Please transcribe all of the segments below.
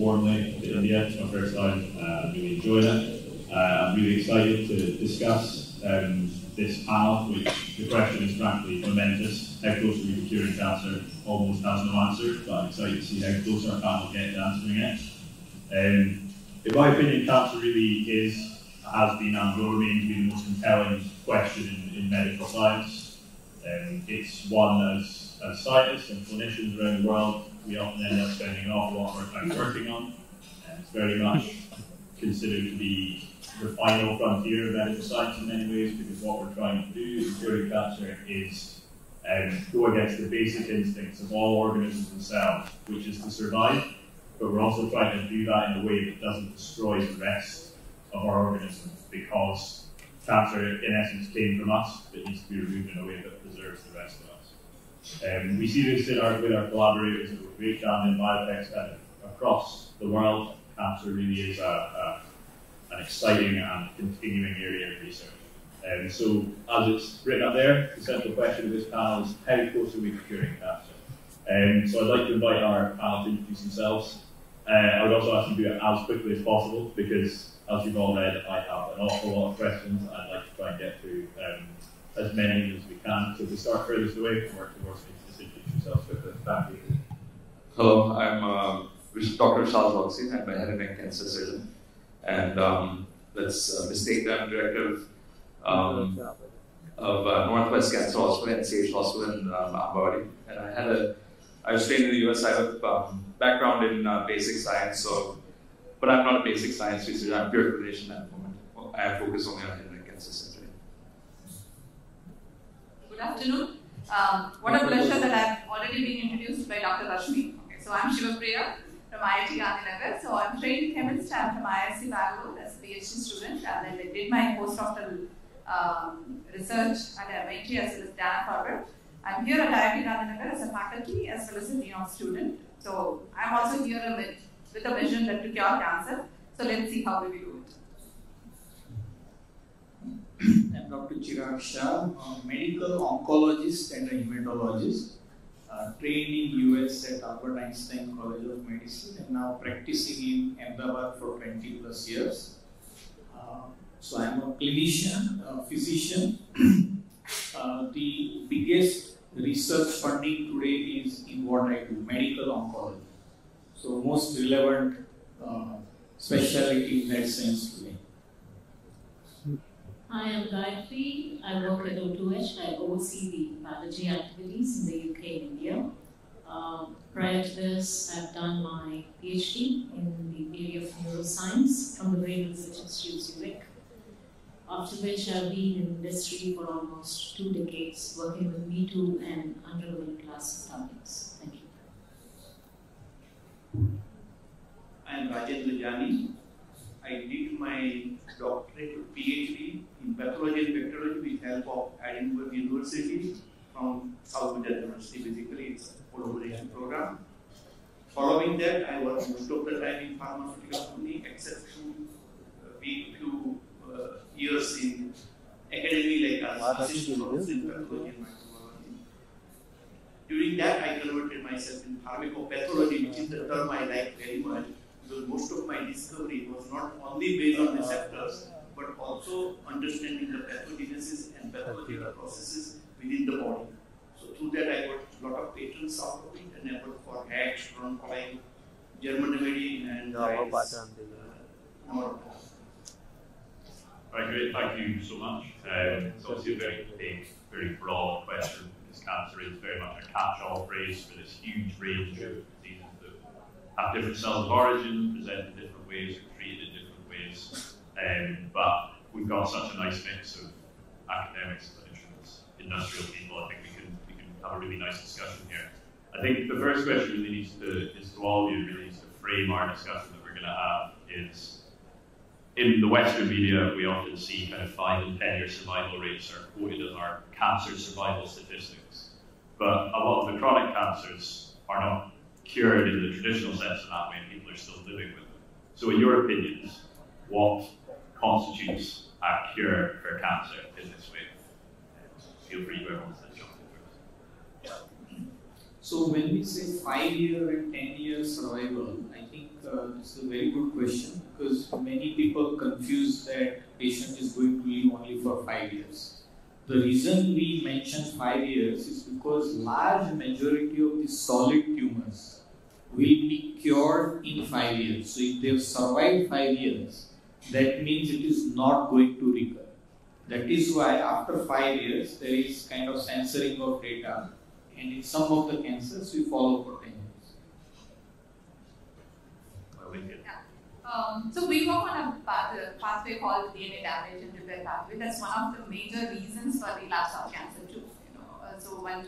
warmly to India. It's my first time. I'm really enjoying it. I'm really excited to discuss this panel, which the question is frankly momentous. How close are we to curing cancer? Almost has no answer, but I'm excited to see how close our panel gets to answering it. In my opinion, cancer really has been and will remain to be the most compelling question in medical science. It's one as scientists and clinicians around the world, we often end up spending an awful lot of our time working on. It's very much considered to be the final frontier of medical science in many ways, because what we're trying to do in curing cancer is go against the basic instincts of all organisms and cells, which is to survive, but we're also trying to do that in a way that doesn't destroy the rest of our organisms, because cancer in essence came from us. It needs to be removed in a way that preserves the rest of us. We see this with our collaborators at Rajendra Jani and biotechs kind of across the world. Cancer really is an exciting and continuing area of research. So, as it's written up there, the central question of this panel is how close are we to curing cancer? So I'd like to invite our panel to introduce themselves. I would also ask you to do it as quickly as possible, because as you've all read, I have an awful lot of questions. I'd like to try and get through as many as we can. So to start furthest away from work towards me, just introduce yourself quickly. Thank you. Hello, I'm Dr. Vishal Choksi. I'm a head and neck cancer surgeon. And let's mistake that I'm director of Northwest Cancer Hospital and CH Hospital in Ahmedabad. And I was trained in the US. I have a background in basic science, but I'm not a basic science researcher. I'm pure clinician at the moment. I focus only on head and neck cancer surgery. Good afternoon. What a pleasure that I've already been introduced by Dr. Rashmi. Okay, so I'm Sivapriya from IIT Gandhinagar. So I'm trained chemist. I'm from IIT Bangalore as a PhD student, and then I did my postdoctoral research at MIT as well as Dana-Farber. I'm here at IIT Gandhinagar as a faculty as well as a dean of student. So I'm also here with a vision that to cure cancer. So let's see how we will do it. I'm Dr. Chirag Shah, a medical oncologist and a hematologist, trained in US at Albert Einstein College of Medicine and now practicing in Ahmedabad for 20 plus years. So I'm a clinician, a physician. The biggest research funding today is in what I do, medical oncology. So most relevant specialty in that sense today. Hi, I'm Gayathri. I work at O2H. I oversee the pathology activities in the UK and India. Prior to this, I've done my PhD in the area of neuroscience from the Brain Research Institute, Zurich. After which I've been in industry for almost 2 decades, working with Me-Too and undergoing class startups. Thank you. I am Rajendra Jani. I did my doctorate or PhD in pathology and bacteriology with help of Edinburgh University from Southwestern University. Basically, it's a collaboration program. Following that, I worked most of the time in pharmaceutical company, except few years in academy, like as assistant professor in pathology and microbiology. During that, I converted myself in pharmacopathology, which is the term I like very much, because most of my discovery was not only based on receptors, but also understanding the pathogenesis and pathological processes within the body. So through that, I got a lot of patents out of it, and I worked for Hatch, Roncoline, German Remedy, and Right, great. Thank you so much. It's obviously a very big, very broad question, because cancer is very much a catch-all phrase for this huge range of diseases that have different cells of origin, present in different ways, are treated in different ways. But we've got such a nice mix of academics, clinicians, industrial people. I think we can have a really nice discussion here. I think the first question really is to all of you, really needs to frame our discussion that we're going to have is, in the Western media, we often see kind of 5 and 10 year survival rates are quoted as our cancer survival statistics. But a lot of the chronic cancers are not cured in the traditional sense in that way, and people are still living with them. So in your opinions, what constitutes a cure for cancer in this way? Feel free to everyone to jump in first. So when we say 5-year and 10-year survival, I think this is a very good question, because many people confuse that patient is going to live only for 5 years. The reason we mention 5 years is because large majority of the solid tumors will be cured in 5 years. So if they have survived 5 years, that means it is not going to recur. That is why after 5 years, there is kind of censoring of data, and in some of the cancers, we follow for 10 years. So we work on a pathway called DNA damage and repair pathway. That's one of the major reasons for relapse of cancer too. So when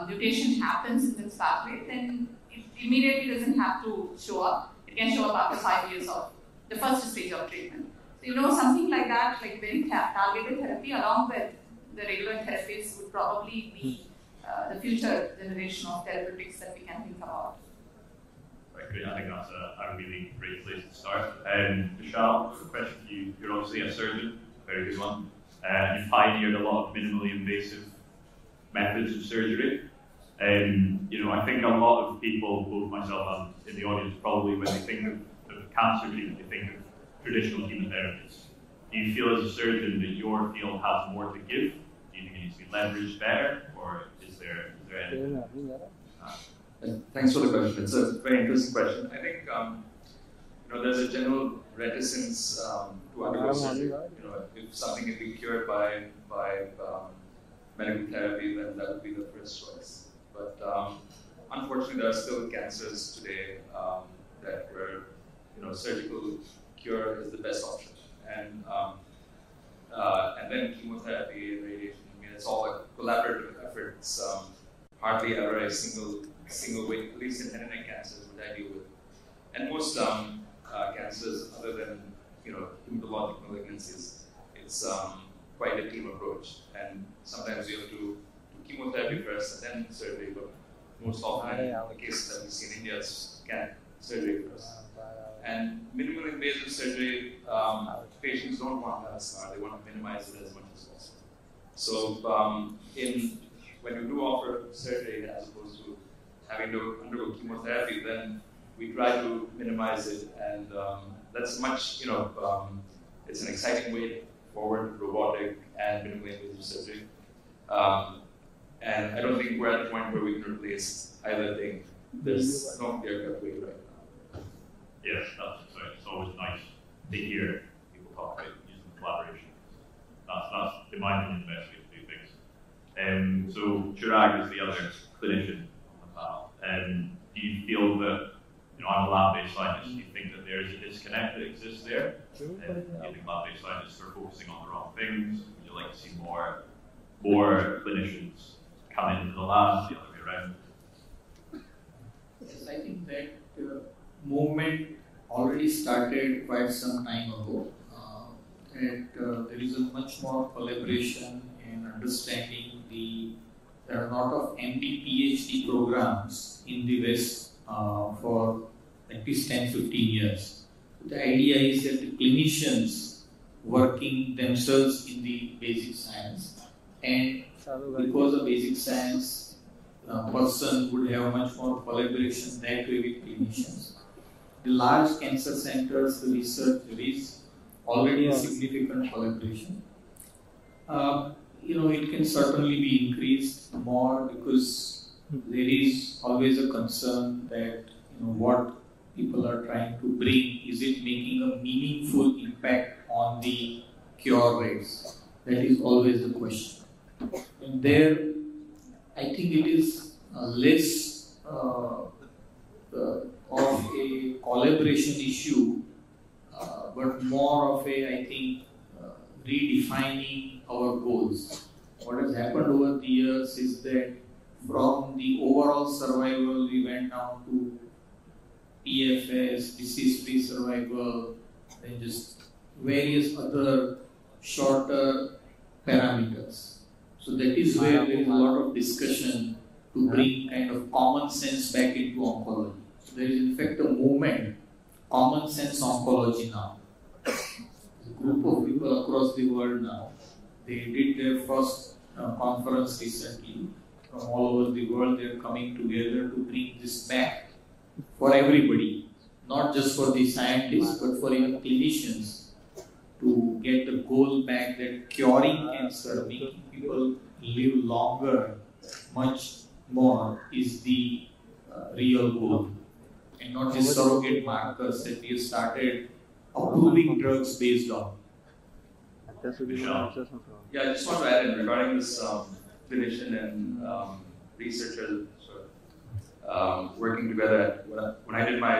mutation happens in this pathway, then it immediately doesn't have to show up. It can show up after 5 years of the first stage of treatment. So something like that, like very targeted therapy along with the regular therapies would probably be the future generation of therapeutics that we can think about. Great. I think that's a really great place to start. Vishal, a question for you. You're obviously a surgeon, a very good one. You've pioneered a lot of minimally invasive methods of surgery. I think a lot of people, both myself and in the audience, probably when they think of cancer treatment, they think of traditional chemotherapies. Do you feel as a surgeon that your field has more to give? Do you think it needs to be leveraged better, or is there anything? Thanks for the question. It's a very interesting question. I think there's a general reticence to undergo surgery. If something can be cured by medical therapy, then that would be the first choice. But unfortunately, there are still cancers today that where surgical cure is the best option, and then chemotherapy and radiation. I mean, it's all a collaborative effort. It's hardly ever a single way, at least in head and neck cancers, which I deal with. And most cancers, other than hematologic malignancies, it's quite a team approach. And sometimes you have to do chemotherapy first and then surgery, but most often the cases that we see in India is surgery first. And minimally invasive surgery, patients don't want that scar, they want to minimize it as much as possible. So when you do offer surgery as opposed to having to undergo chemotherapy, then we try to minimize it, and that's much, it's an exciting way forward, robotic and minimally invasive surgery. And I don't think we're at the point where we can replace either thing. There's no clear-cut way right now. Yes, it's always nice to hear people talk about using collaboration. That's in my opinion, the best way to do things. So Chirag is the other clinician on the panel. Do you feel that, I'm a lab-based scientist, do you think that there's a disconnect that exists there? Do you think lab-based scientists are focusing on the wrong things? Would you like to see more clinicians come into the lab, the other way around? Yes, I think that movement already started quite some time ago. There is a much more collaboration and understanding. There are a lot of MD, PhD programs in the West for at least 10-15 years. The idea is that the clinicians working themselves in the basic science, and because of basic science, a person would have much more collaboration that way with clinicians. The large cancer centers, the research, there is already a significant collaboration. It can certainly be increased more because there is always a concern that what people are trying to bring, is it making a meaningful impact on the cure rates? That is always the question. And there, I think it is less of a collaboration issue, but more of a, redefining our goals. What has happened over the years is that from the overall survival, we went down to PFS, disease-free survival, and just various other shorter parameters. So that is where there is a lot of discussion to bring kind of common sense back into oncology. So there is in fact a movement, common sense oncology now. A group of people across the world now, they did their first conference recently. From all over the world, they are coming together to bring this back for everybody, not just for the scientists, but for even clinicians to get the goal back that curing cancer, making people live longer, much more, is the real goal, and not just surrogate markers that we have started approving drugs based on. Vishal. Yeah, I just want to add in regarding this clinician and researcher sort of, working together. When I did my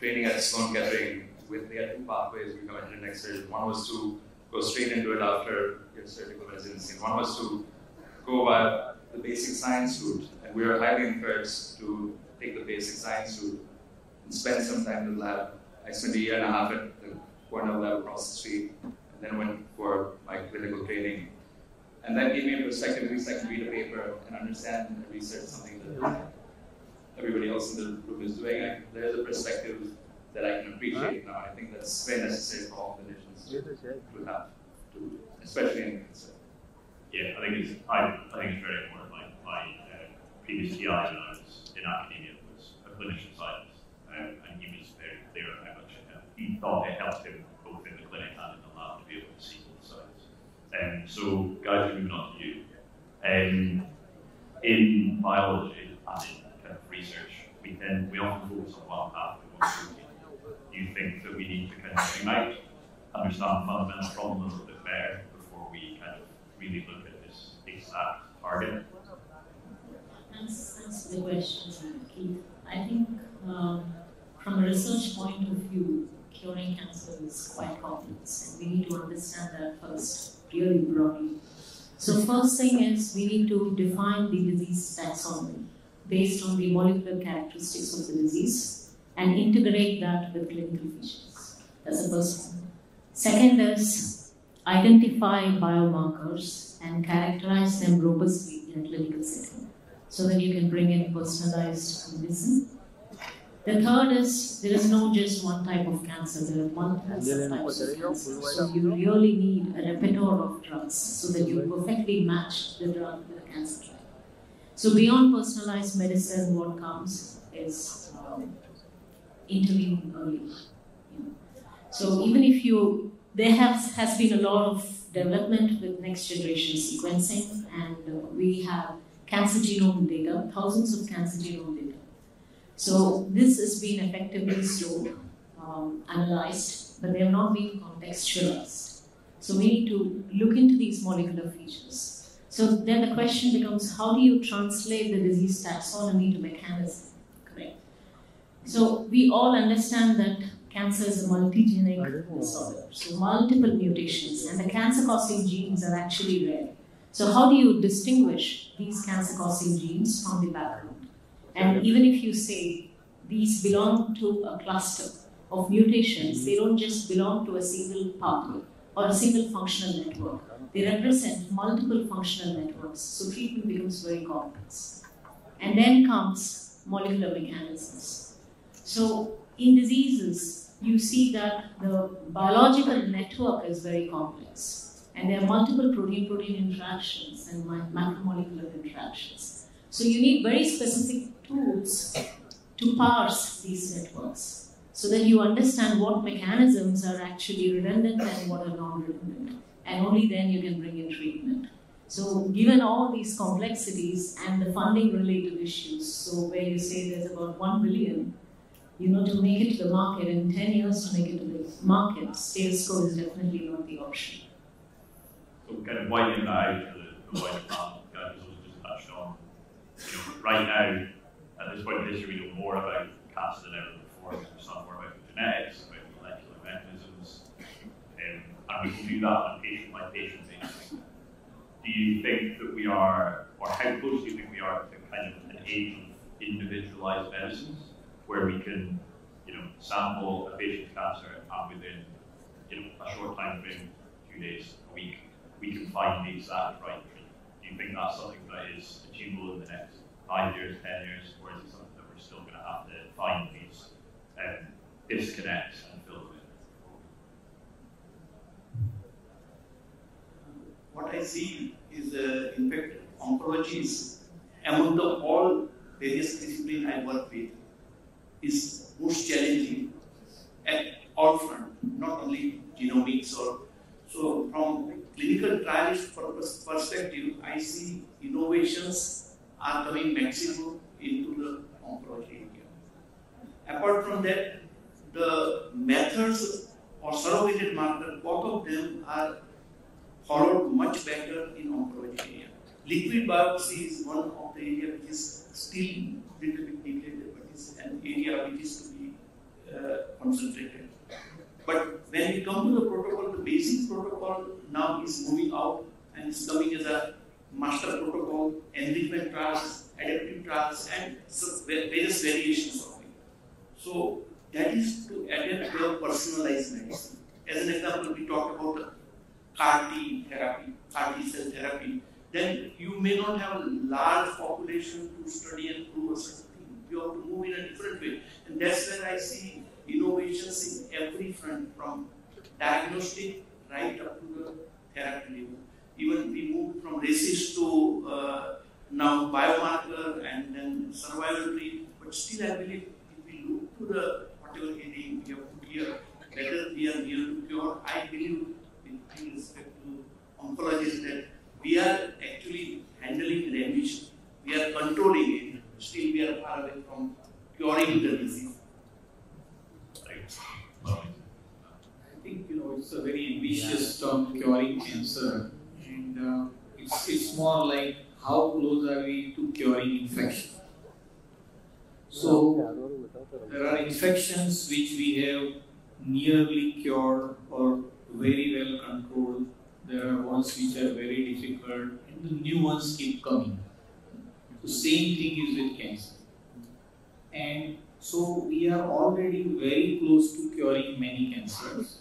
training at Sloan Kettering, we had two pathways to become a head and neck surgeon. One was to go straight into it after your surgical residency. One was to go by the basic science route, and we were highly encouraged to take the basic science route and spend some time in the lab. I spent a year and a half at the Cornell lab across the street, and then went for my clinical training. And that gave me a perspective, at least I can read a paper and understand and research something that everybody else in the room is doing. There's a perspective that I can appreciate now. I think that's very necessary for all clinicians to have, especially in cancer. Yeah, I think it's very important. My previous TI when I was in academia was a clinician scientist, and he was very clear on how much he thought it helped him both in the clinic and in the lab to be able to see both sides. So, guys, moving on to you. In biology and in kind of research, we often focus on one pathway, one protein. Do you think that we need to kind of zoom out, understand the fundamental problem a little bit better before we kind of really look at this exact target? Thanks for the question, Keith. I think from a research point of view, curing cancer is quite complex, and we need to understand that first, really broadly. So first thing is we need to define the disease taxonomy based on the molecular characteristics of the disease and integrate that with clinical features. That's the first one. Second is identify biomarkers and characterize them robustly in a clinical setting so that you can bring in personalized medicine. The third is there is no just one type of cancer, there are multiple types of cancer. So you really need a repertoire of drugs so that you perfectly match the drug with the cancer type. So beyond personalized medicine, what comes is intervening early. So even if there has been a lot of development with next generation sequencing, and we have cancer genome data, thousands of cancer genome data. So this has been effectively stored, analyzed, but they have not been contextualized. So we need to look into these molecular features. So then the question becomes, how do you translate the disease taxonomy to mechanism? Correct. So we all understand that cancer is a multigenic disorder, so multiple mutations, and the cancer-causing genes are actually rare. So how do you distinguish these cancer-causing genes from the background? And even if you say these belong to a cluster of mutations, they don't just belong to a single pathway or a single functional network. They represent multiple functional networks, so treatment becomes very complex. And then comes molecular mechanisms. So in diseases, you see that the biological network is very complex, and there are multiple protein-protein interactions and macromolecular interactions. So you need very specific tools to parse these networks so that you understand what mechanisms are actually redundant and what are non-redundant. And only then you can bring in treatment. So given all these complexities and the funding related issues, so where you say there's about 1 billion, to make it to the market, in 10 years to make it to the market, status quo is definitely not the option. So kind of widening that out to the wider panel, guys, just touched on, right now, at this point in history, we know more about cancer than ever before. We understand more about the genetics, about the molecular mechanisms, and we can do that on a patient-by-patient basis. Do you think that we are, or how close do you think we are to kind of an age of individualized medicines, where we can, sample a patient's cancer and within, a short time frame, 2 days, a week, we can find the exact right treatment? Do you think that's something that is achievable in the next 5 years, 10 years, or is it something that we're still going to have to find these disconnects and fill them in? What I see is, in fact, oncology is, among all various disciplines I work with, is most challenging out front, not only genomics or so. From clinical trialist perspective, I see innovations are coming maximum into the oncology area. Apart from that, the methods or surrogated marker, both of them are followed much better in oncology area. Liquid biopsy is one of the area which is still a little bit neglected, but is an area which is to be concentrated. But when we come to the protocol, the basic protocol now is moving out and is coming as a master protocol, enrichment trials, adaptive trials, and various variations of it. So that is to adapt to personalized medicine. As an example, we talked about the CAR-T therapy, CAR-T cell therapy. Then you may not have a large population to study and prove a certain thing. You have to move in a different way. And that's where I see innovations in every front, from diagnostic right up to the therapy level. Even we moved from RECIST to now biomarker and then survival rate. But still, I believe if we look to the whatever heading we have put here, whether we are near to cure, I believe with respect to oncologists that we are actually handling remission. We are controlling it. Still, we are far away from curing the disease. I think it's a very ambitious term, curing cancer, and it's more like how close are we to curing infection. So there are infections which we have nearly cured or very well controlled. There are ones which are very difficult, and the new ones keep coming. So same thing is with cancer. And so we are already very close to curing many cancers,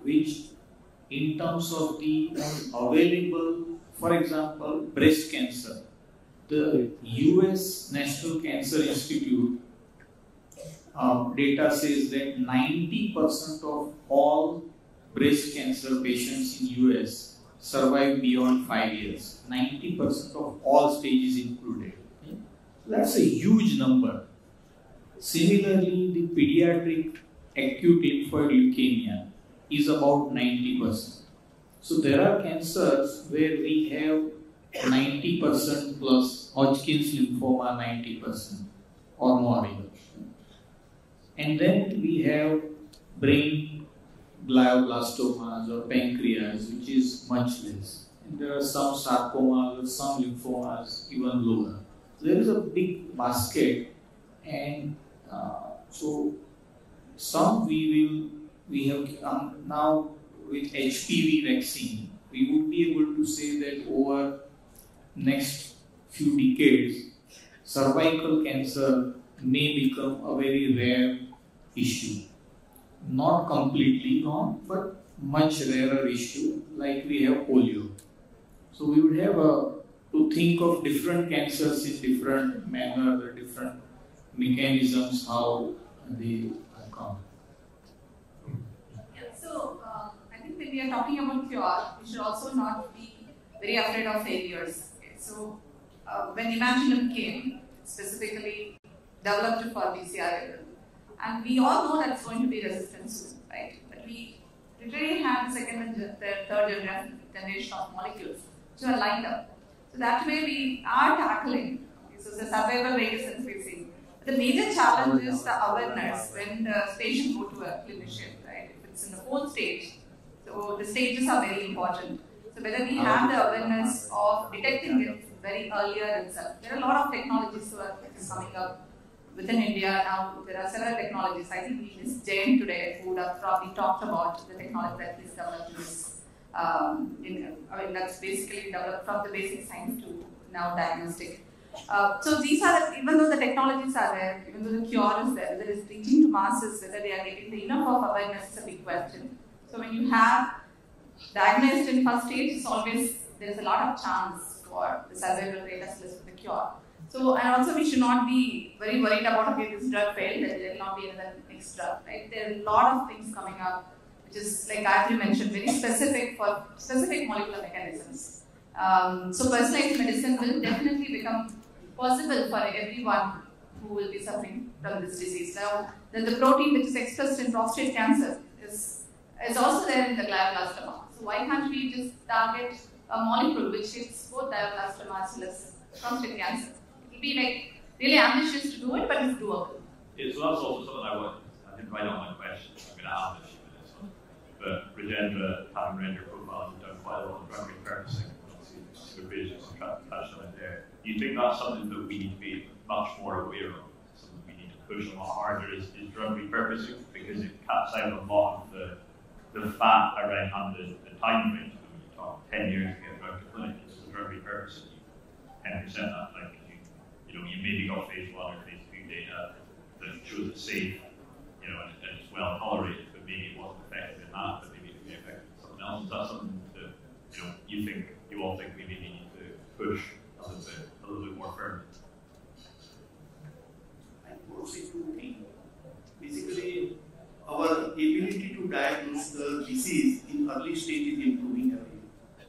which in terms of the available, for example, breast cancer, the US National Cancer Institute data says that 90% of all breast cancer patients in US survive beyond 5 years. 90% of all stages included. Okay? That's a huge number. Similarly, the pediatric acute lymphoid leukemia is about 90%. So there are cancers where we have 90% plus Hodgkin's lymphoma 90% or more even. And then we have brain glioblastomas or pancreas, which is much less. And there are some sarcomas or some lymphomas even lower. There is a big basket, and so some we have now with HPV vaccine, we would be able to say that over next few decades, cervical cancer may become a very rare issue. Not completely gone, but much rarer issue, like we have polio. So we would have to think of different cancers in different manner, the different mechanisms, how they come. Yeah, so I think when we are talking about cure, we should also not be very afraid of failures. Okay? So when imatinib came, specifically developed for BCR, and we all know that it's going to be resistant soon, right? But we literally have the second and third generation of molecules which are lined up. So that way we are tackling. Okay, so the survival rate is increasing. The major challenge is the awareness when the patient go to a clinician, right? If it's in the fourth stage, so the stages are very important. So whether we have the awareness of detecting it very earlier itself. There are a lot of technologies that is coming up within India now. There are several technologies. I think we missed Jane today, who would have probably talked about the technology that he's developed in this. That's basically developed from the basic science to now diagnostic. So these are, even though the technologies are there, even though the cure is there, whether it's reaching to masses, whether they are getting the enough of awareness is a big question. So when you have diagnosed in first stage, it's always, there's a lot of chance for the survival rate as well as for the cure. So, and also we should not be very worried about, okay, this drug failed, there will not be another next drug, right? There are a lot of things coming up, which is, like Gayathri mentioned, very specific for specific molecular mechanisms. So personalized medicine will definitely become possible for everyone who will be suffering from this disease. Now, the protein which is expressed in prostate cancer is also there in the glioblastoma. So why can't we just target a molecule which hits both glioblastoma as well as prostate cancer? It will be like really ambitious to do it, but it's doable. Yeah, so that's also something I didn't write on my question. I'm going to ask a few minutes on. But Rajendra, having read your profile, you've done quite a lot of drug repurposing. Obviously, Sivapriya just touched on it there. Do you think that's something that we need to be much more aware of? Something we need to push a lot harder is drug repurposing, because it cuts out a lot of the fat around the time range. When you talk 10 years to get a drug to clinic, it's a drug repurposing. 10% that, like, you maybe got phase 1 or phase 2 data that shows it's safe, and it's well tolerated, but maybe it wasn't effective in that, but maybe it could be effective in something else. Is that something that you all think maybe we need to push a little bit more firmly? I would say two things. Basically, our ability to diagnose the disease in early stage is improving every day.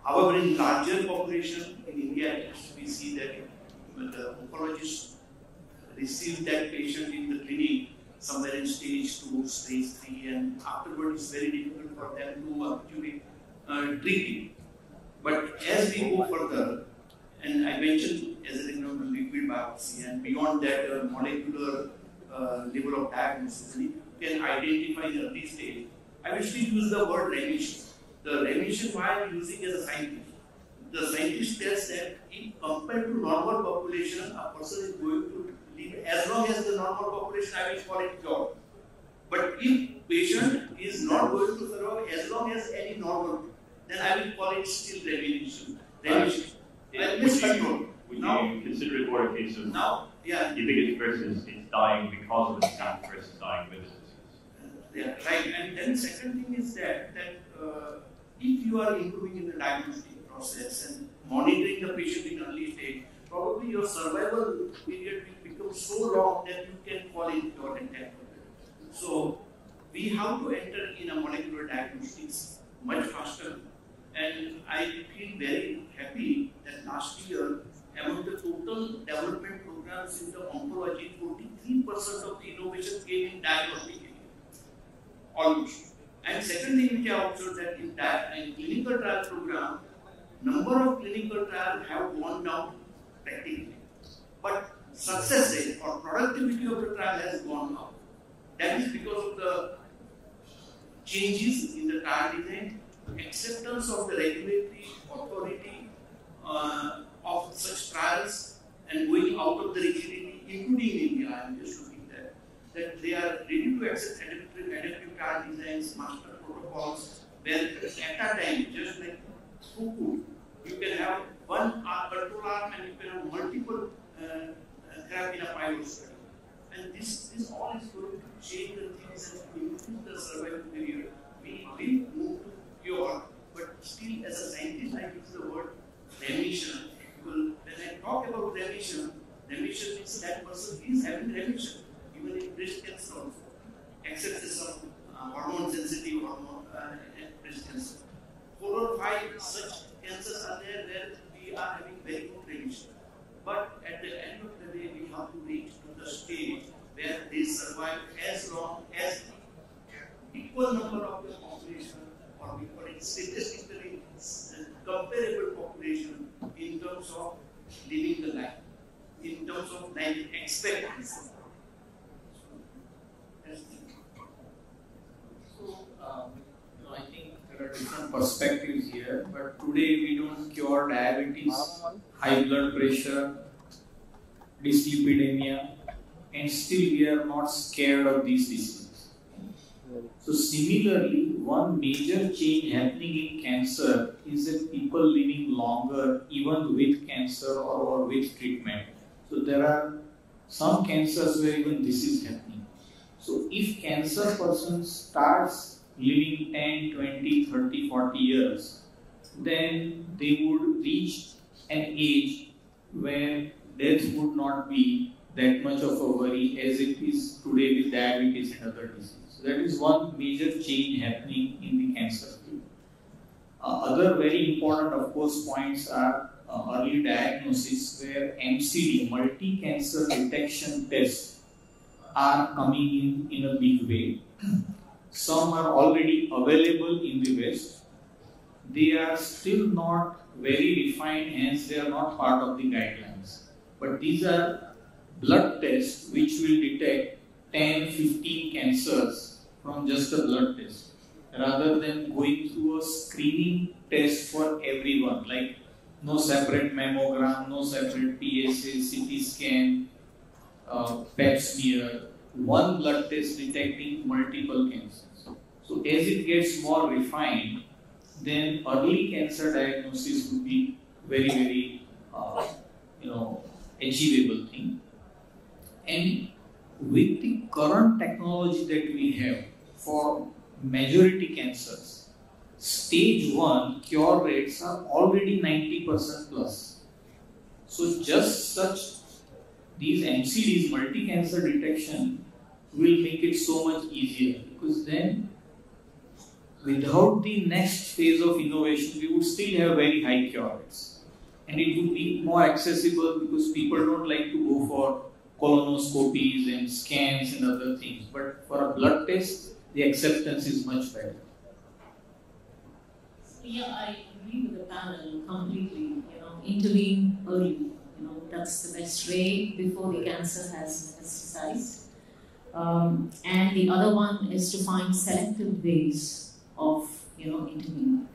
However, in larger population in India, we see that the oncologists receive that patient in the clinic somewhere in stage 2, stage 3, and afterwards it's very difficult for them to actually treat it. But as we go further, and I mentioned as an example liquid biopsy, and beyond that molecular level of diagnosis, we can identify the early stage. I will still use the word remission. The remission, why I am using as a scientist. The scientist tells that in compared to normal population, a person is going to live as long as the normal population, I will call it cure. But if patient is not going to survive as long as any normal, then I will call it still remission. Would you consider it more a case of now? Yeah. You think it's versus it's dying because of the disease versus dying with the disease? Yeah, right. And then second thing is that if you are improving in the diagnostic process and monitoring the patient in early stage, probably your survival period will become so long that you can fall into your entire. So we have to enter in a molecular diagnostics much faster. And I feel very happy that last year, among the total development programs in the oncology, 43% of the innovation came in diagnostic area. Almost. And second thing which I observed that in clinical trial program, number of clinical trials have gone down practically. But success rate or productivity of the trial has gone up. That is because of the changes in the trial design, acceptance of the regulatory authority of such trials, and going out of the rigidity, including India. I am just looking that they are ready to accept adaptive trial designs, master protocols, where at a time, just like food, you can have one control arm and you can have multiple therapy in a pilot study. And this all is going to change the things and improve the survival period. We will move to cure, but still as a scientist, I use the word remission. When I talk about remission means that person is having remission, even in breast cancer also, except some hormone sensitive hormone breast cancer. 4 or 5 such cancers are there where we are having very good remission. But at the end of the day, we have to reach to the stage where they survive as long as equal number of the population, or we call it statistically comparable population in terms of living the life, in terms of life expectancy. So, I think there are different perspectives here, but today we don't cure diabetes, high blood pressure, dyslipidemia, and still we are not scared of these diseases. So similarly, one major change happening in cancer is that people living longer even with cancer or with treatment. So there are some cancers where even this is happening. So if cancer person starts living 10, 20, 30, 40 years, then they would reach an age where death would not be that much of a worry as it is today with diabetes and other diseases. So that is one major change happening in the cancer field. Other very important, of course, points are early diagnosis where MCD, multi-cancer detection tests, are coming in a big way. Some are already available in the West. They are still not very refined, hence they are not part of the guidelines. But these are blood tests which will detect 10, 15 cancers from just a blood test, rather than going through a screening test for everyone, like no separate mammogram, no separate PSA, CT scan, PET smear, one blood test detecting multiple cancers. So as it gets more refined, then early cancer diagnosis would be very, very, achievable thing. And with the current technology that we have for majority cancers, stage 1 cure rates are already 90% plus. So just these MCDs, multi-cancer detection, will make it so much easier, because then without the next phase of innovation, we would still have very high cure rates. And it would be more accessible because people don't like to go for colonoscopies and scans and other things. But for a blood test, the acceptance is much better. Yeah, I agree with the panel completely. Intervene early. That's the best way before the cancer has metastasized. And the other one is to find selective ways of intervening.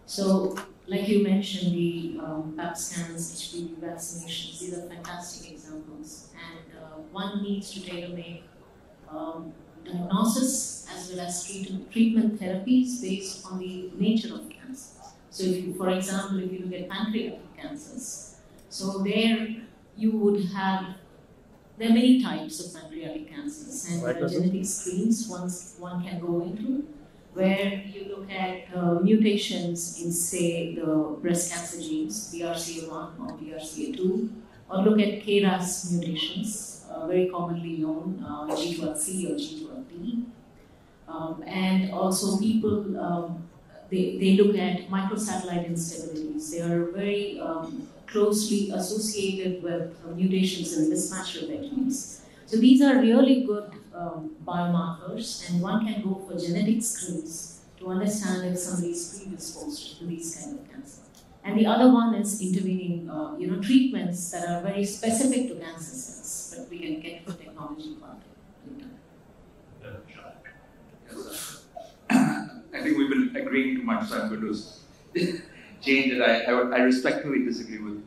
So, like you mentioned, the PAP scans, HPV vaccinations, these are fantastic examples. And one needs to tailor-make diagnosis as well as treatment therapies based on the nature of cancer. So, for example, if you look at pancreatic cancers, so there you would have, there are many types of pancreatic cancers, and there are genetic screens one can go into, where you look at mutations in, say, the breast cancer genes, BRCA1 or BRCA2, or look at KRAS mutations, very commonly known, G12C or G12D. And also people, they look at microsatellite instabilities. They are very closely associated with mutations in mismatch repair genes. So these are really good biomarkers, and one can go for genetic screens to understand if somebody is predisposed to these kind of cancer. And the other one is intervening, treatments that are very specific to cancer cells, but we can get the technology part later. I think we've been agreeing too much, so I'm going to change it. I respectfully disagree with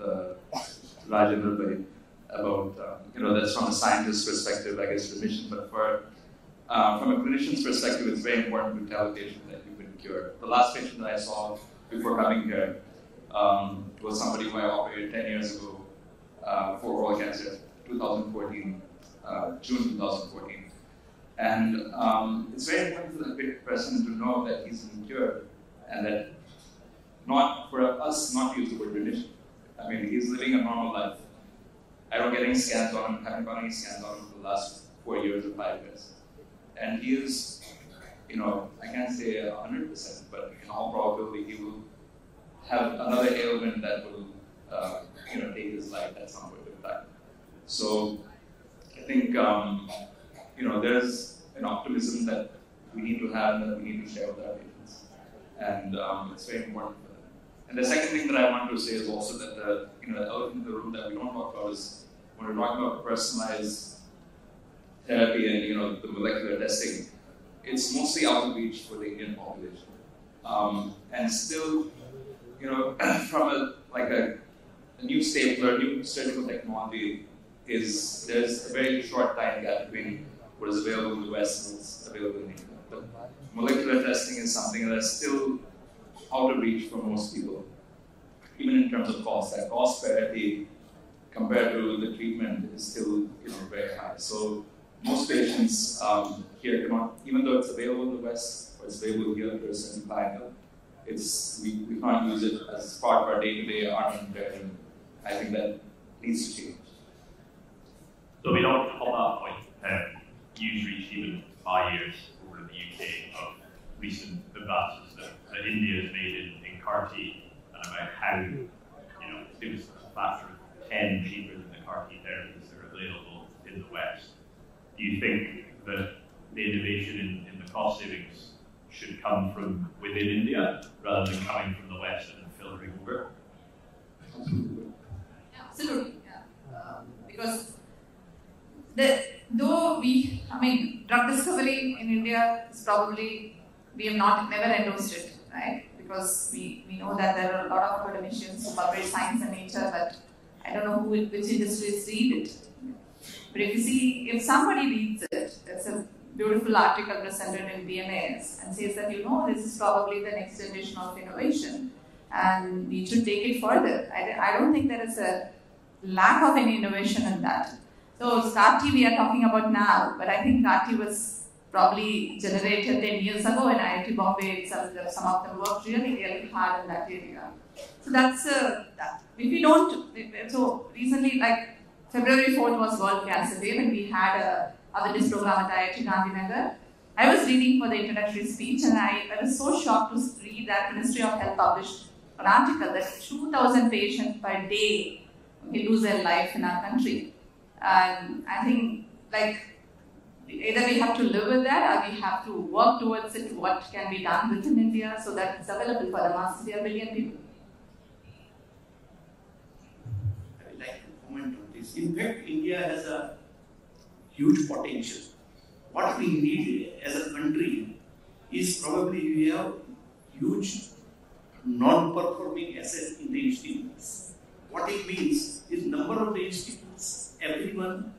Rajendra about, that's from a scientist's perspective, I guess, remission, but from a clinician's perspective, it's very important to tell a patient that you've been cured. The last patient that I saw before coming here was somebody who I operated 10 years ago for oral cancer, 2014, June 2014. And it's very important for the person to know that he's been cured, and that for us not to use the word remission. I mean, he's living a normal life. I don't get any scans on him, haven't got any scans on him for the last 4 years or 5 years. And he is, I can't say 100%, but in all probability he will have another ailment that will, take his life at some point in time. So I think, there's an optimism that we need to have and that we need to share with our patients. And it's very important for them. And the second thing that I want to say is also that the elephant in the room that we don't talk about is when we're talking about personalized therapy and the molecular testing, it's mostly out of reach for the Indian population. And still, from a new stapler, new surgical technology there's a very short time gap between what is available in the West and what's available in India. But molecular testing is something that's still out of reach for most people, even in terms of cost. That cost parity compared to the treatment is still very high. So most patients here cannot, even though it's available in the West or it's available here to a certain clientele, we can't use it as part of our day-to-day armamentarium. And I think that needs to change. So we don't, on that point, use reached even 5 years over in the UK of recent advances that India has made in CAR-T and about how it was a factor of 10 cheaper than the CAR T therapies that are available in the West. Do you think that the innovation in the cost savings should come from within India rather than coming from the West and filtering over? Absolutely, yeah. Because drug discovery in India is probably, we have never endorsed it, right? Because we know that there are a lot of academicians who publish science and nature, but I don't know which industries read it. But if somebody reads it, it's a beautiful article presented in PNAS and says that, this is probably the next generation of innovation and we should take it further. I don't think there is a lack of any innovation in that. So CAR T we are talking about now, but I think CAR T was probably generated 10 years ago in IIT Bombay itself. Some of them worked really hard in that area. So that's, so recently, like February 4th was World Cancer Day when we had a awareness program at IIT Gandhinagar. I was reading for the introductory speech and I was so shocked to read that Ministry of Health published an article that 2,000 patients per day lose their life in our country. And I think either we have to live with that or we have to work towards it, what can be done within India so that it's available for the masses. There are a billion people. I would like to comment on this. In fact, India has a huge potential. What we need as a country is probably we have huge non-performing assets in the institutes. What it means is number of the institutes, everyone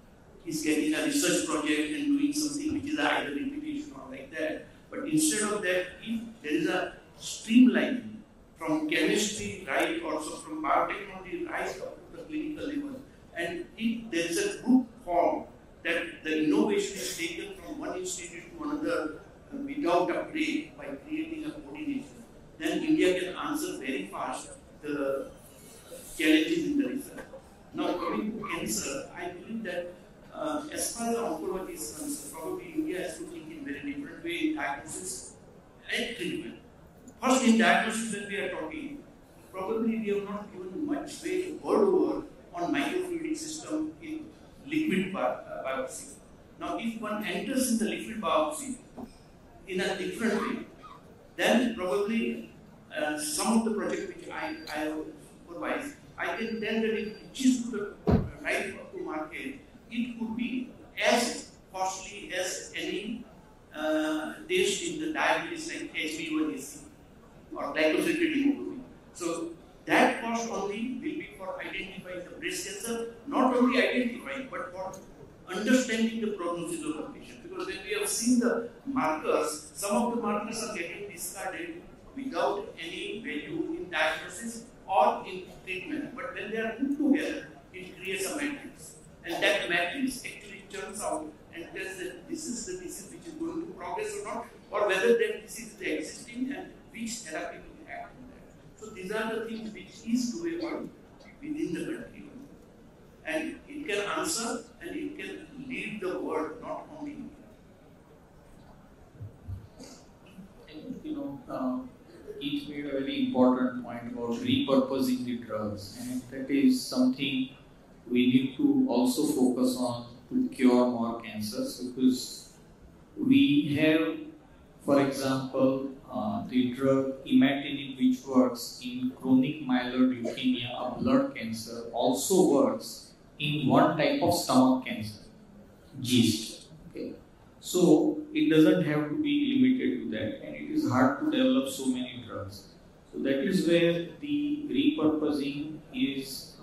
is getting a research project and doing something which is either repetition or like that. But instead of that, if there is a streamlining from chemistry right or so from biotechnology right up to the clinical level, and if there is a group form that the innovation is taken from one institute to another without a break by creating a coordination, then India can answer very fast the challenges in the research. Now coming to cancer, I believe that as far as oncology is concerned, probably India has to think in very different way in diagnosis and treatment. First in diagnosis when we are talking, probably we have not given much weight to over on microfluidic system in liquid biopsy. Now if one enters in the liquid biopsy in a different way, then probably some of the projects which I supervise, I can tell that if it is to the right to market, it could be as costly as any test in the diabetes like HbA1c or glycosylated hemoglobin. So that cost only will be for identifying the breast cancer, not only identifying but for understanding the prognosis of the patient. Because when we have seen the markers, some of the markers are getting discarded without any value in diagnosis or in treatment. But when they are put together, it creates a matrix. And that matrix actually turns out and tells that this is the disease which is going to progress or not, or whether that disease is existing and which therapy will act on that. So these are the things which is doable within the country. And it can answer and it can lead the world, not only India. And Keith made a very important point about repurposing the drugs, and that is something we need to also focus on to cure more cancers, because we have, for example, the drug imatinib, which works in chronic myeloid leukemia, a blood cancer, also works in one type of stomach cancer, GIST. Okay. So it doesn't have to be limited to that, and it is hard to develop so many drugs. So that is where the repurposing is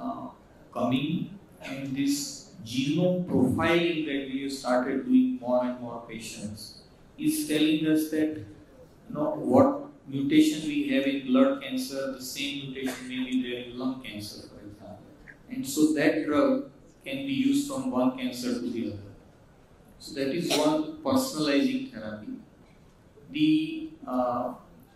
coming, and this genome profiling that we have started doing more and more patients is telling us that what mutation we have in blood cancer, the same mutation may be there in lung cancer, for example. And so that drug can be used from one cancer to the other. So that is one personalizing therapy. The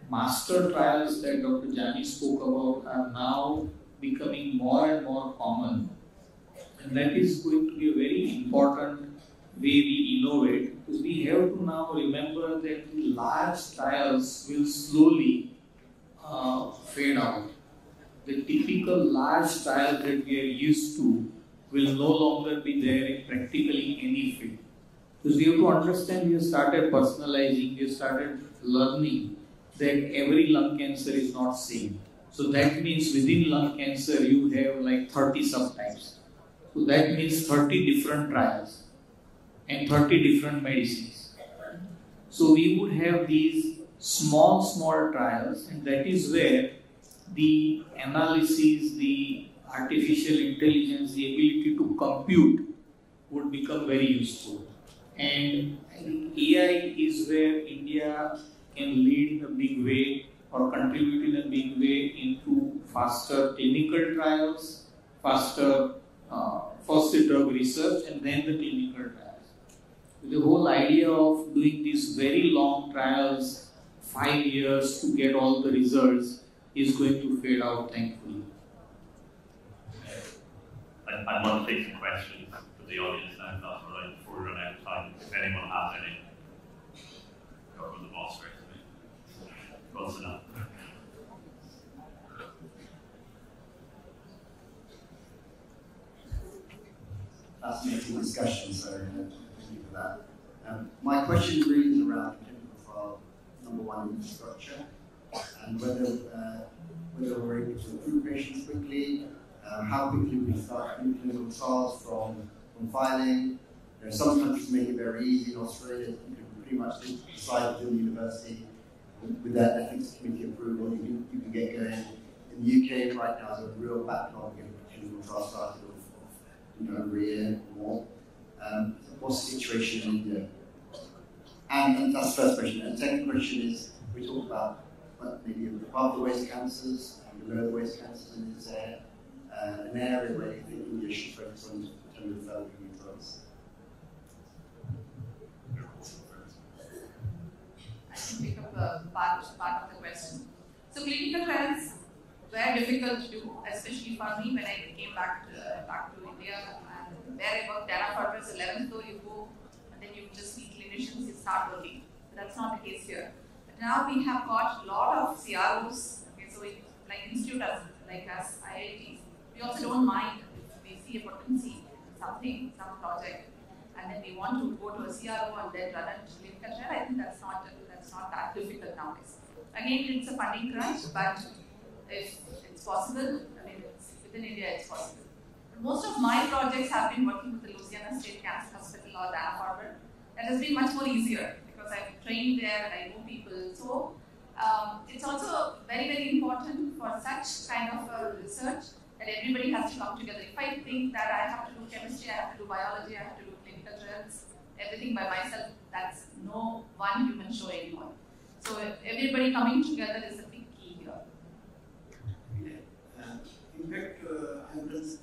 master trials that Dr. Jani spoke about are now becoming more and more common. And that is going to be a very important way we innovate, because we have to now remember that large trials will slowly fade out. the typical large trial that we are used to will no longer be there in practically any field. Because we have to understand, we have started personalizing, we have started learning that every lung cancer is not same. So that means within lung cancer you have like 30 subtypes. So that means 30 different trials and 30 different medicines. So we would have these small trials, and that is where the analysis, the artificial intelligence, the ability to compute would become very useful. And I think AI is where India can lead in a big way or contribute in a big way into faster clinical trials, faster first drug research and then the clinical trials. The whole idea of doing these very long trials, 5 years to get all the results, is going to fade out, thankfully. I'd love to take some questions from the audience now, if that's all right, before we run out of time. If anyone has any. Go with the boss first. Close enough. Fascinating discussion, so thank you for that. My question really is around clinical trial number one infrastructure and whether we're able to recruit patients quickly, how quickly we start clinical trials from filing. Some countries make it very easy. In Australia, you can pretty much decide within the university with that ethics committee approval, you can get going. In the UK right now, there's a real backlog in clinical trial started of over a year or more. What's the situation in India? And that's the first question. And the second question is, we talk about maybe above the waist cancers and below the waist cancers, and is there an area where you think India should focus on in terms of developing new drugs? I can pick up part of the question. So clinical trials were difficult to do, especially for me when I came back to India, and where I worked Dana-Farber is 11th floor, you go and then you just meet clinicians, you start working. That's not the case here. But now we have got a lot of CROs, okay, so like institutes like us, IITs, we also don't mind if we see a potency in some project, and then we want to go to a CRO and then run a clinical trial. I think that's not that difficult nowadays. Again, it's a funding crunch, but if it's possible, I mean, within India it's possible. But most of my projects have been working with the Louisiana State Cancer Hospital or Dana-Farber. That has been much more easier because I've trained there and I know people. So it's also very, very important for such kind of research that everybody has to come together. If I think that I have to do chemistry, I have to do biology, I have to do clinical trials, everything by myself, that's no one human show anymore. So everybody coming together is a big key here. Yeah. In fact, I have done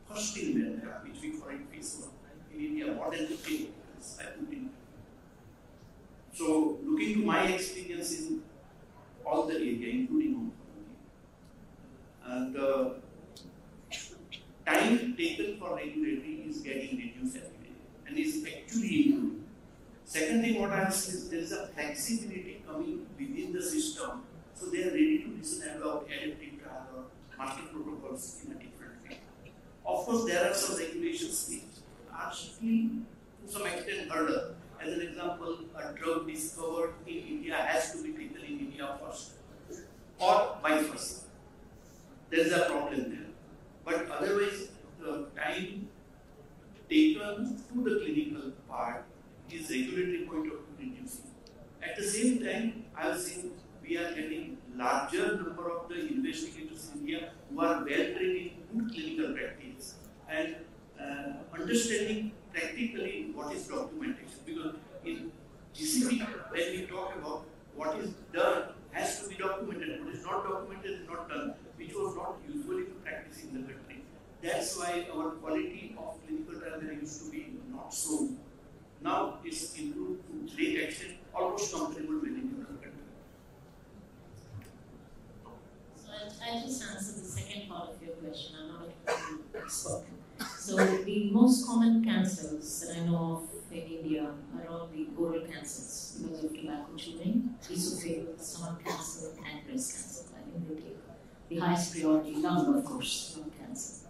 first in which we call it phase 1 in India, more than 50 years I put in. So looking to my experience in all the area, including oncology, and the time taken for regulatory is getting reduced every day and is actually improving. Second thing what I have seen is there is a flexibility coming within the system, so they are ready to listen about adaptive trial or master protocols in a different way. Of course, there are some regulations which are still to some extent hurdle. As an example, a drug discovered in India has to be taken in India first, or vice versa. There is a problem there. But otherwise, the time taken to the clinical part is regulatory point of view reducing. At the same time, I have seen we are getting larger number of the investigators in India who are well trained in good clinical practice and understanding practically what is documentation. Because in GCP, when we talk about what is done has to be documented. What is not documented is not done, which was not usually practiced in the country. That's why our quality of clinical trial there used to be not so. Now it's improved to great extent, almost comparable with any other country. So I'll just answer the second part of your question. I'm not an expert. So the most common cancers that I know of in India are all the oral cancers because of tobacco chewing, esophageal, stomach cancer, pancreas cancer. I think they take the highest priority, lung, of course, lung cancer.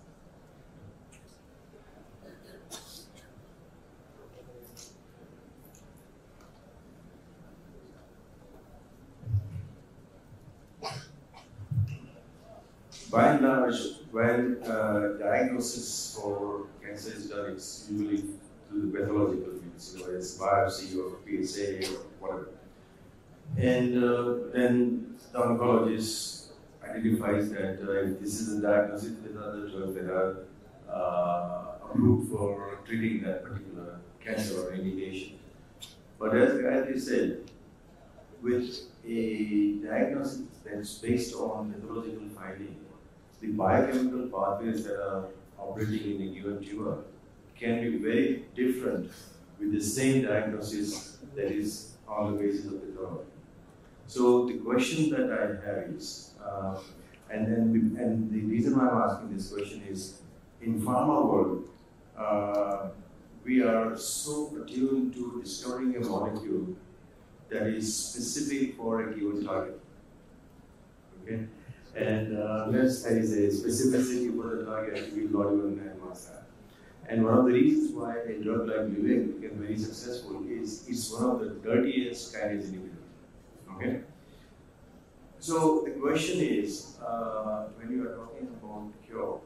By and large, when diagnosis for cancer is done, it's usually through the pathological fields, it's biopsy or PSA or whatever. And then the oncologist identifies that if this is a diagnosis, there are other drugs that are approved for treating that particular cancer or indication. But as Gayathri said, with a diagnosis that's based on pathological finding, the biochemical pathways that are operating in a given tumor can be very different with the same diagnosis that is on the basis of pathology. So the question that I have is, and the reason why I'm asking this question is, in pharma world, we are so attuned to discovering a molecule that is specific for a given target. Okay? And unless there is a specificity for the target, we will not even advance that. And one of the reasons why a drug like Luvin became very successful is it's one of the dirtiest kinase inhibitors. Okay? So the question is, when you are talking about cure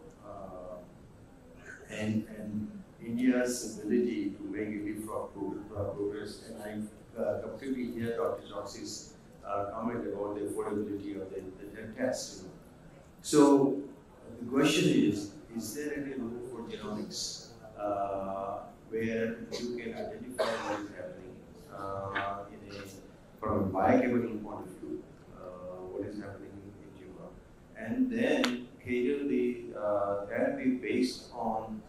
and India's ability to make a leapfrog progress, and I completely hear Dr. Choksi's comment about the affordability of the test. So the question is there any role for genomics where you can identify what is happening from a biochemical point of view, what is happening in tumor, and then cater the therapy based on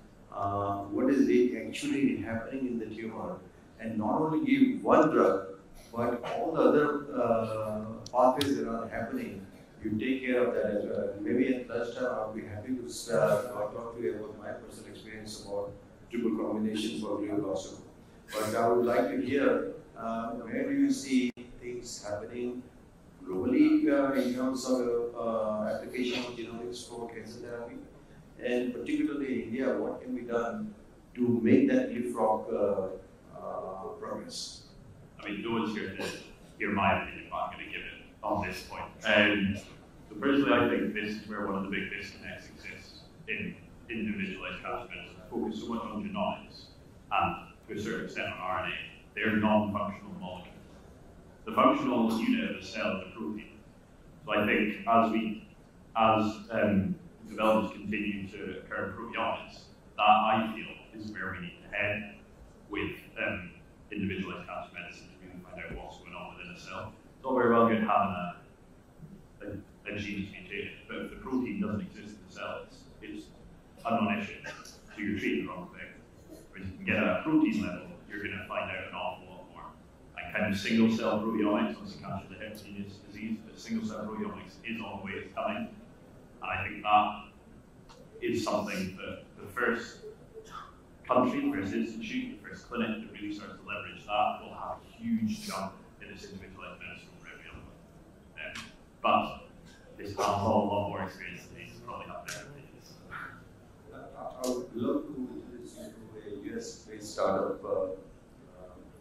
what is actually happening in the tumor, and not only give one drug, but all the other pathways that are happening, you take care of that as well. Maybe at lunchtime I'll be happy to talk to you about my personal experience about triple combination for glioblastoma. But I would like to hear where do you see things happening globally in terms of application of genomics for cancer therapy, and particularly in India, what can be done to make that leapfrog progress? I mean, no one's here to hear my opinion, but I'm going to give it on this point. So personally, I think this is where one of the big disconnects exists in individualized cancer medicine. Focus so much on genomics and, to a certain extent, on RNA. They're non-functional molecules. The functional unit of the cell is a protein. So I think as developments continue to occur in proteomics, that I feel is where we need to head with individualized cancer medicine to really find out what's going on within a cell. It's all very well good having a gene mutated, but if the protein doesn't exist in the cell, it's a non-issue. So you're treating the wrong thing. Whereas you can get at a protein level, you're going to find out an awful lot more. And kind of single-cell proteomics, obviously cancer is a heterogeneous disease, but single-cell proteomics is on the way to coming. And I think that is something that the first country, the first institute, the first clinic that really starts to leverage that will have a huge jump in this individualized medicine over every other one. But this has a lot more experience than these, probably have better opinions. I would love to listen to a US-based startup.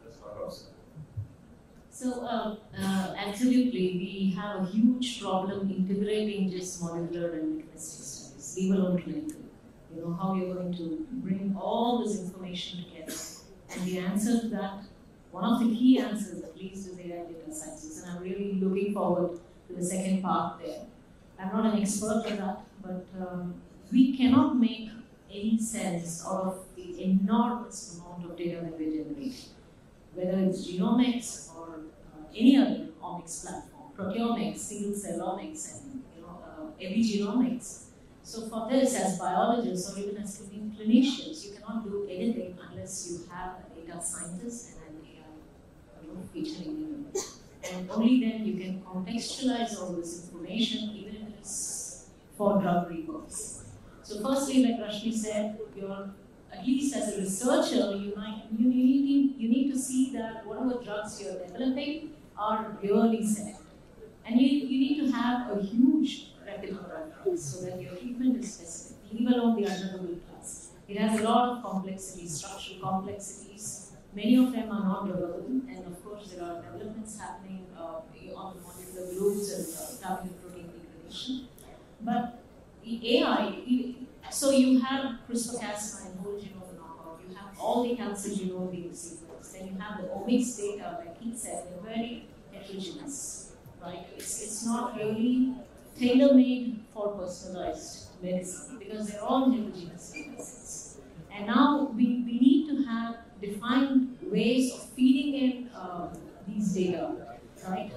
Let's talk about that. So, absolutely, we have a huge problem integrating just molecular and mechanistic studies, leave alone clinical. You know, how you're going to bring all this information together. And the answer to that, one of the key answers at least, is AI data sciences. And I'm really looking forward to the second part there. I'm not an expert on that, but we cannot make any sense out of the enormous amount of data that we generate. Whether it's genomics or any other omics platform, proteomics, single-cell omics, and epigenomics. So for this, as biologists or even as clinicians, you cannot do anything unless you have a data scientist and an AI featuring in it. And only then you can contextualize all this information, even if it is for drug recalls. So firstly, like Rashmi said, you're, at least as a researcher, you need to see that whatever drugs you're developing are really selected. And you need to have a huge repertoire so that your treatment is specific, leave alone the under-the-middle class. It has a lot of complexities, structural complexities. Many of them are not developable, and of course there are developments happening on the molecular glues and targeted protein degradation. But AI, so you have CRISPR-Cas9 whole genome knockout, you have all the cancer genome being sequenced, then you have the omics data, like Keith said, they're very heterogeneous, right? It's not really tailor-made for personalized medicine because they're all heterogeneous data sets. And now we need to have defined ways of feeding in these data, right?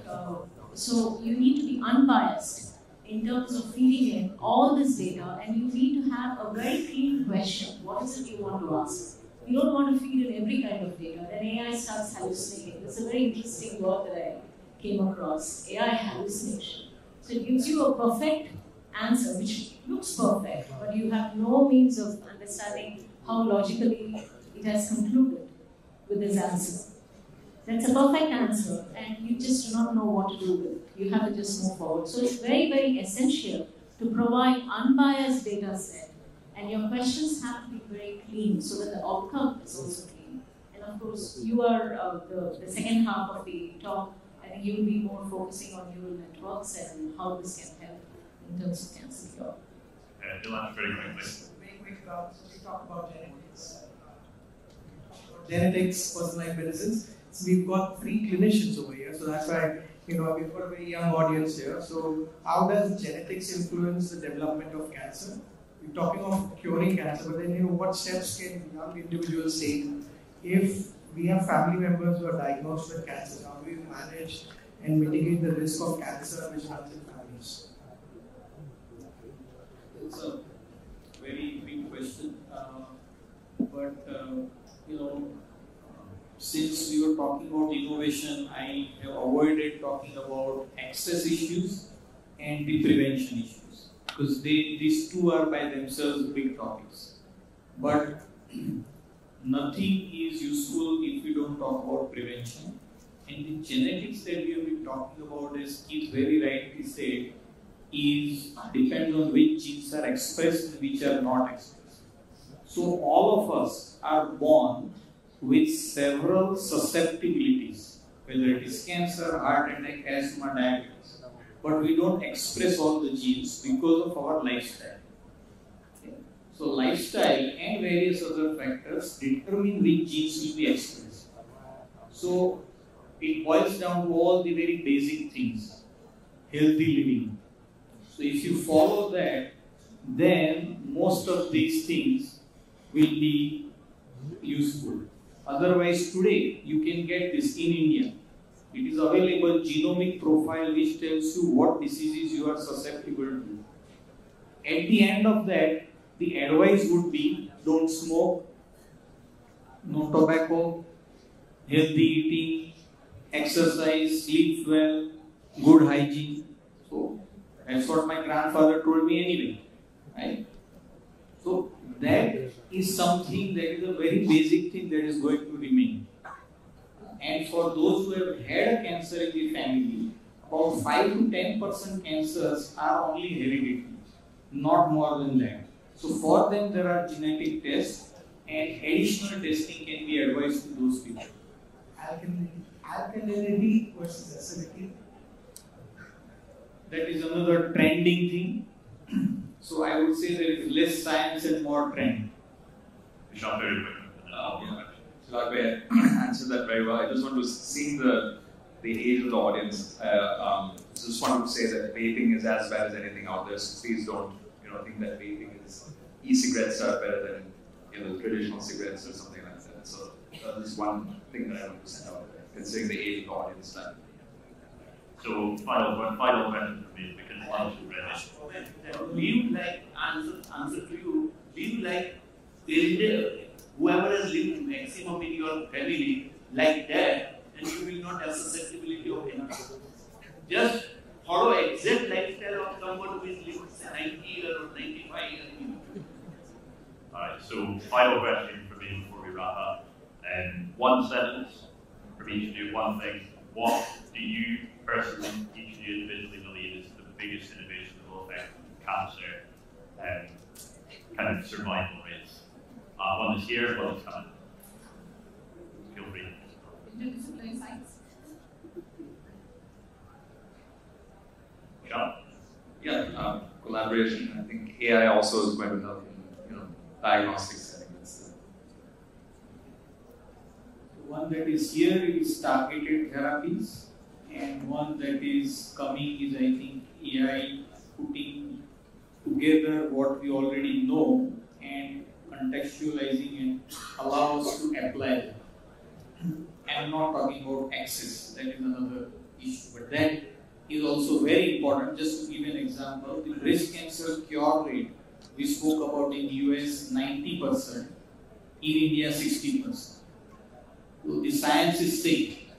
So you need to be unbiased in terms of feeding in all this data, and you need to have a very clean question. What is it you want to ask? You don't want to feed in every kind of data, then AI starts hallucinating. It's a very interesting word that I came across, AI hallucination. So it gives you a perfect answer, which looks perfect, but you have no means of understanding how logically it has concluded with this answer. That's a perfect answer, and you just do not know what to do with it. You have to just move forward. So it's very, very essential to provide unbiased data set, and your questions have to be very clean so that the outcome is also clean. And of course, you are the second half of the talk. I think you will be more focusing on neural networks and how this can help in terms of cancer cure. Dylan, very quickly. Very quick, we talk about genetics. Genetics, personalized medicines. So we've got 3 clinicians over here, so that's why we've got a very young audience here. So how does genetics influence the development of cancer? We're talking of curing cancer, but then what steps can young individuals take if we have family members who are diagnosed with cancer? How do we manage and mitigate the risk of cancer which runs in families? It's a very big question, but since we were talking about innovation, I have avoided talking about access issues and the prevention issues because these two are by themselves big topics. But nothing is useful if we don't talk about prevention. And the genetics that we have been talking about, as Keith very rightly said, depends on which genes are expressed and which are not expressed. So all of us are born with several susceptibilities, whether it is cancer, heart attack, asthma, diabetes. But we don't express all the genes because of our lifestyle. Okay. So lifestyle and various other factors determine which genes will be expressed. So it boils down to all the very basic things. Healthy living. So if you follow that, then most of these things will be useful. Otherwise, today you can get this in India. It is available genomic profile which tells you what diseases you are susceptible to. At the end of that, the advice would be don't smoke, no tobacco, healthy eating, exercise, sleep well, good hygiene. So that's what my grandfather told me anyway, right? So that is something that is a very basic thing that is going to remain. And for those who have had a cancer in the family, about 5 to 10% cancers are only hereditary, not more than that. So for them there are genetic tests and additional testing can be advised to those people. Alkalinity versus acidity. That is another trending thing. So I would say there is less science and more trend. Vishal, very quick. Chirag answered that very well. I just want to see the age of the audience. Just want to say that vaping is as bad as anything out there. So please don't think that vaping is e-cigarettes are better than traditional cigarettes or something like that. So this is one thing that I want to send out there, considering the age of the audience. So final question for me because lunch is ready. Do you like answer to you? Do you like whoever has lived maximum in your family like that, and you will not have susceptibility of cancer? Just follow exact lifestyle of someone who is lived 90 years or 95 years. Alright, so final question for me before we wrap up. One sentence from each of you, one thing. What do you personally, each of you individually believe is the biggest innovation that will affect cancer kind of survival rates. One is here, one is coming. Feel free. Interdisciplinary science. Vishal? Yeah, collaboration. I think AI also is going to help in diagnostics settings. One that is here is targeted therapies, and one that is coming is, I think, AI putting together what we already know and contextualizing and allow us to apply. I'm not talking about access, that is another issue, but that is also very important. Just to give an example, the breast cancer cure rate we spoke about in US 90%, in India 60%. So the science is safe.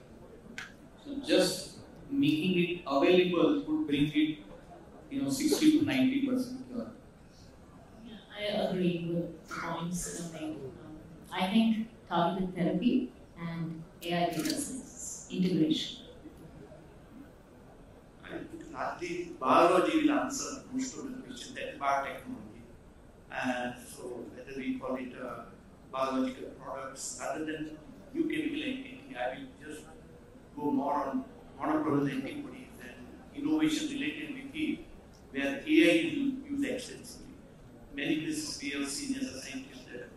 So just making it available would bring it, 60 to 90% cure. Yeah, I agree with the points that are made. I think targeted therapy and AI data science integration. Largely, biology will answer most of the questions. That is biotechnology. And so, whether we call it biological products rather than new chemical entity, I will just go more on monoclonal antibodies and innovation related with it, where AI is used extensively. Many places we have seen as a scientist that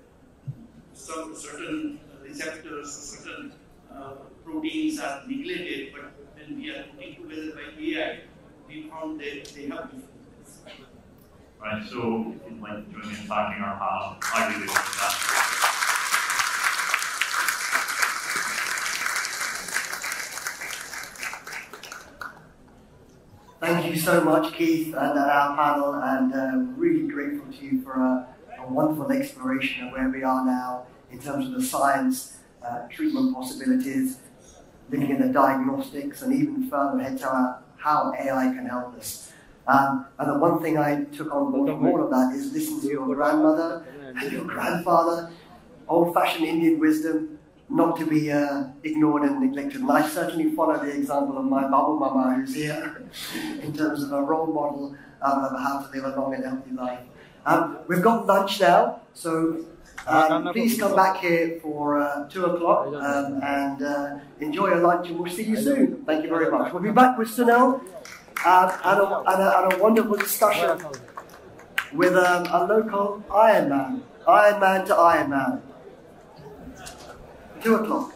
some certain receptors, certain proteins are neglected, but when we are putting together by AI, we found that they have differences. Right, so if you'd like to join me in thanking our panel, I really like that. Thank you so much, Keith, and our panel, and really grateful to you for a wonderful exploration of where we are now in terms of the science, treatment possibilities, looking at the diagnostics, and even further ahead to how AI can help us. And the one thing I took on board from all of that is listen to your grandmother and your grandfather, old-fashioned Indian wisdom, not to be ignored and neglected. And I certainly follow the example of my Babu Mama, who's here, in terms of a role model of how to live a long and healthy life. We've got lunch now, so please come back here for 2 o'clock and enjoy your lunch, and we'll see you soon. Thank you very much. We'll be back with Sunil and a wonderful discussion with a local Ironman to Ironman. 2 o'clock.